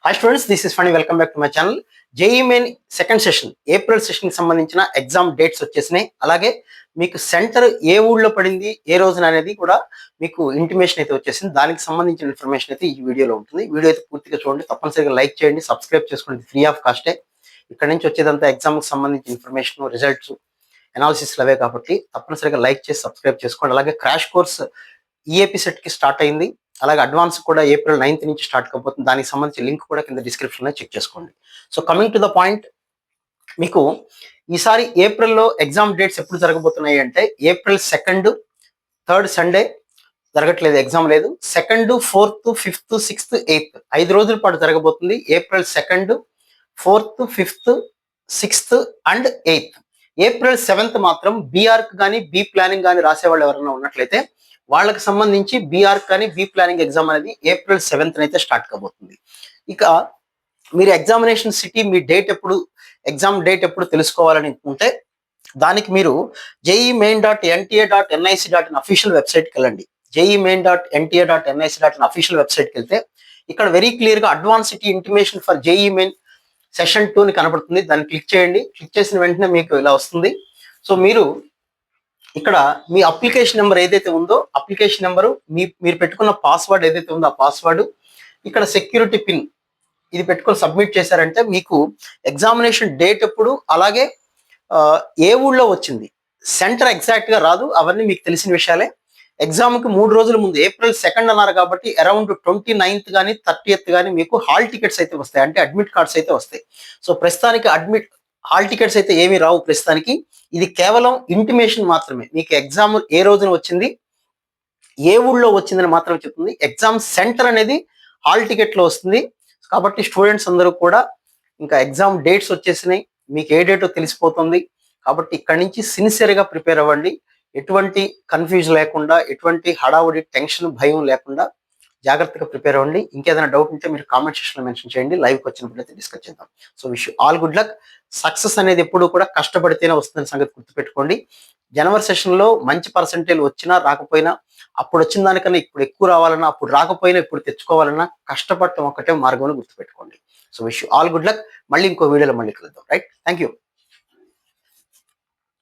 Hi students, this is Phani. Welcome back to my channel. JEE main second session April సెషన్కి సంబంధించిన exam dates వచ్చేసినాయి. అలాగే మీకు centre ఏ ఊళ్ళో పడింది, ఏ రోజున అనేది కూడా మీకు ఇంటిమేషన్ అయితే వచ్చేసింది. దానికి సంబంధించిన ఇన్ఫర్మేషన్ అయితే ఈ వీడియోలో ఉంటుంది. వీడియో అయితే పూర్తిగా చూడండి, తప్పనిసరిగా లైక్ చేయండి, సబ్స్క్రైబ్ చేసుకోండి. ఫ్రీ ఆఫ్ కాస్టే. ఇక్కడ నుంచి వచ్చేదంతా ఎగ్జామ్కి సంబంధించిన ఇన్ఫర్మేషన్, రిజల్ట్స్, అనాలిసిస్లు అవే కాబట్టి తప్పనిసరిగా లైక్ చేసి సబ్స్క్రైబ్ చేసుకోండి. అలాగే క్రాష్ కోర్స్ ఈఏపీ సెట్కి స్టార్ట్ అయింది. అలాగే అడ్వాన్స్ కూడా ఏప్రిల్ 9th నుంచి స్టార్ట్ కాబోతుంది. దానికి సంబంధించి లింక్ కూడా కింద డిస్క్రిప్షన్లో చెక్ చేసుకోండి. So coming to the point, మీకు ఈసారి ఏప్రిల్లో ఎగ్జామ్ డేట్స్ ఎప్పుడు జరగబోతున్నాయి అంటే ఏప్రిల్ 2nd, 3rd సండే జరగట్లేదు, ఎగ్జామ్ లేదు. 2nd, 4th, 5th, 6th, 8th 5 రోజుల పాటు జరగబోతుంది. April 2nd, 4th, 5th, 6th and 8th. April 7th మాత్రం బీఆర్క్ కానీ బీ ప్లానింగ్ కానీ రాసేవాళ్ళు ఎవరైనా ఉన్నట్లయితే వాళ్ళకి సంబంధించి బీఆర్క్ కానీ బీ ప్లానింగ్ ఎగ్జామ్ అనేది ఏప్రిల్ 7th అయితే స్టార్ట్ కాబోతుంది. ఇక మీరు ఎగ్జామినేషన్ సిటీ, మీ డేట్ ఎప్పుడు, ఎగ్జామ్ డేట్ ఎప్పుడు తెలుసుకోవాలని అనుకుంటే దానికి మీరు JEEmain.NTA.NIC.in అఫీషియల్ వెబ్సైట్కి వెళ్ళండి. JEEmain.NTA.NIC.in అఫీషియల్ వెబ్సైట్కి వెళ్తే ఇక్కడ వెరీ క్లియర్గా advance city intimation for JEE main session 2 కనబడుతుంది. దాన్ని క్లిక్ చేయండి. క్లిక్ చేసిన వెంటనే మీకు ఇలా వస్తుంది. సో మీరు ఇక్కడ మీ అప్లికేషన్ నెంబర్ ఏదైతే ఉందో, అప్లికేషన్ నెంబరు, మీరు పెట్టుకున్న పాస్వర్డ్ ఏదైతే ఉందో ఆ పాస్వర్డ్, ఇక్కడ సెక్యూరిటీ పిన్ ఇది పెట్టుకొని సబ్మిట్ చేశారంటే మీకు ఎగ్జామినేషన్ డేట్ ఎప్పుడు, అలాగే ఏ ఊళ్ళో వచ్చింది, సెంటర్ ఎగ్జాక్ట్గా రాదు, అవన్నీ మీకు తెలిసిన విషయాలే. ఎగ్జామ్కి 3 రోజుల ముందు ఏప్రిల్ 2nd అన్నారు కాబట్టి అరౌండ్ 29th కానీ 30th కానీ మీకు హాల్ టికెట్స్ అయితే వస్తాయి, అంటే అడ్మిట్ కార్డ్స్ అయితే వస్తాయి. సో ప్రస్తుతానికి హాల్ టికెట్స్ అయితే ఏమీ రావు ప్రస్తుతానికి. ఇది కేవలం ఇంటిమేషన్ మాత్రమే. మీకు ఎగ్జామ్ ఏ రోజున వచ్చింది, ఏ ఊళ్ళో వచ్చిందని మాత్రమే చెప్తుంది. ఎగ్జామ్ సెంటర్ అనేది హాల్ టికెట్లో వస్తుంది. కాబట్టి స్టూడెంట్స్ అందరూ కూడా ఇంకా ఎగ్జామ్ డేట్స్ వచ్చేసినాయి, మీకు ఏ డేటో తెలిసిపోతుంది. కాబట్టి ఇక్కడ నుంచి సిన్సియర్గా ప్రిపేర్ అవ్వండి. ఎటువంటి కన్ఫ్యూజ్ లేకుండా, ఎటువంటి హడావుడి, టెన్షన్, భయం లేకుండా జాగ్రత్తగా ప్రిపేర్ అవ్వండి. ఇంకేదైనా డౌట్ ఉంటే మీరు కామెంట్ సెక్షన్లో మెన్షన్ చేయండి. లైవ్కి వచ్చినప్పుడు అయితే డిస్కస్ చేద్దాం. So wish you all good luck. Success అనేది ఎప్పుడు కూడా కష్టపడితేనే వస్తుందని సంగతి గుర్తుపెట్టుకోండి. జనవరి సెషన్లో మంచి పర్సెంటేజ్ వచ్చినా రాకపోయినా, అప్పుడు వచ్చిన దానికన్నా ఇప్పుడు ఎక్కువ రావాలన్నా, అప్పుడు రాకపోయినా ఇప్పుడు తెచ్చుకోవాలన్నా కష్టపడటం ఒక్కటే మార్గం అని గుర్తుపెట్టుకోండి. So wish you all good luck. మళ్ళీ ఇంకో వీడియోలో మళ్ళీ కలుద్దాం. Right, thank you.